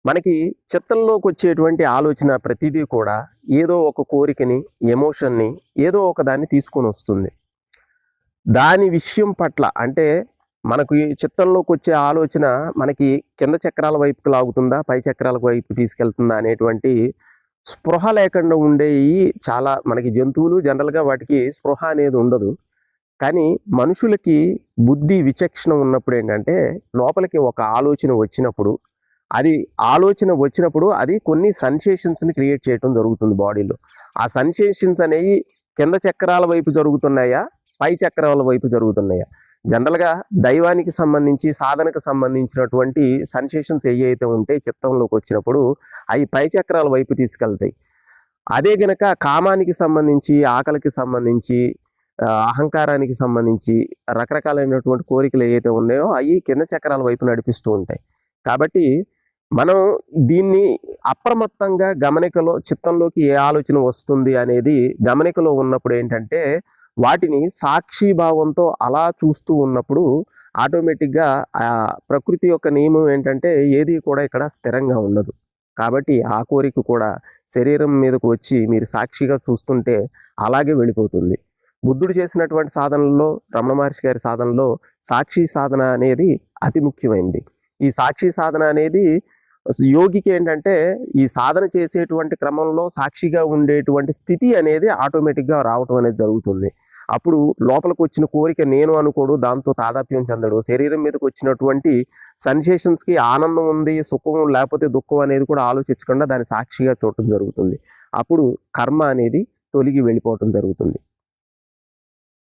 మనకి చిత్తంలోకి వచ్చేటువంటి ఆలోచన ప్రతిదీ కూడా ఏదో ఒక కోరికని, ఎమోషన్ని, ఏదో ఒక దాన్ని తీసుకొని వస్తుంది. దాని విషయం పట్ల అంటే మనకు ఈ చిత్తంలోకి వచ్చే ఆలోచన మనకి కింద చక్రాల వైపుకి లాగుతుందా, పై చక్రాల వైపు తీసుకెళ్తుందా అనేటువంటి స్పృహ లేకుండా ఉండేవి చాలా. మనకి జంతువులు జనరల్గా వాటికి స్పృహ అనేది ఉండదు. కానీ మనుషులకి బుద్ధి విచక్షణ ఉన్నప్పుడు ఏంటంటే లోపలికి ఒక ఆలోచన వచ్చినప్పుడు అది కొన్ని సెన్సేషన్స్ని క్రియేట్ చేయడం జరుగుతుంది బాడీలో. ఆ సెన్సేషన్స్ అనేవి కింద చక్రాల వైపు జరుగుతున్నాయా, పై చక్రాల వైపు జరుగుతున్నాయా? జనరల్గా దైవానికి సంబంధించి, సాధనకు సంబంధించినటువంటి సెన్సేషన్స్ ఏవైతే ఉంటే చిత్తంలోకి వచ్చినప్పుడు అవి పై చక్రాల వైపు తీసుకెళ్తాయి. అదే గనక కామానికి సంబంధించి, ఆకలికి సంబంధించి, అహంకారానికి సంబంధించి రకరకాలైనటువంటి కోరికలు ఏవైతే ఉన్నాయో అవి కింద చక్రాల వైపు నడిపిస్తూ ఉంటాయి. కాబట్టి మనం దీన్ని అప్రమత్తంగా గమనికలో, చిత్తంలోకి ఏ ఆలోచన వస్తుంది అనేది గమనికలో ఉన్నప్పుడు ఏంటంటే వాటిని సాక్షిభావంతో అలా చూస్తూ ఉన్నప్పుడు ఆటోమేటిక్గా ప్రకృతి యొక్క నియమం ఏంటంటే ఏది కూడా ఇక్కడ స్థిరంగా ఉండదు. కాబట్టి ఆ కోరిక కూడా శరీరం మీదకు వచ్చి మీరు సాక్షిగా చూస్తుంటే అలాగే వెళ్ళిపోతుంది. బుద్ధుడు చేసినటువంటి సాధనల్లో, రమణ మహర్షి గారి సాధనలో సాక్షి సాధన అనేది అతి ముఖ్యమైనది. ఈ సాక్షి సాధన అనేది యోగికి ఏంటంటే ఈ సాధన చేసేటువంటి క్రమంలో సాక్షిగా ఉండేటువంటి స్థితి అనేది ఆటోమేటిక్గా రావటం అనేది జరుగుతుంది. అప్పుడు లోపలికి వచ్చిన కోరిక నేను అనుకోడు, దాంతో తాదాప్యం చెందడు. శరీరం మీదకి వచ్చినటువంటి సెన్సేషన్స్కి ఆనందం ఉంది, సుఖం లేకపోతే దుఃఖం అనేది కూడా ఆలోచించకుండా దాన్ని సాక్షిగా చూడటం జరుగుతుంది. అప్పుడు కర్మ అనేది తొలగి వెళ్ళిపోవటం జరుగుతుంది.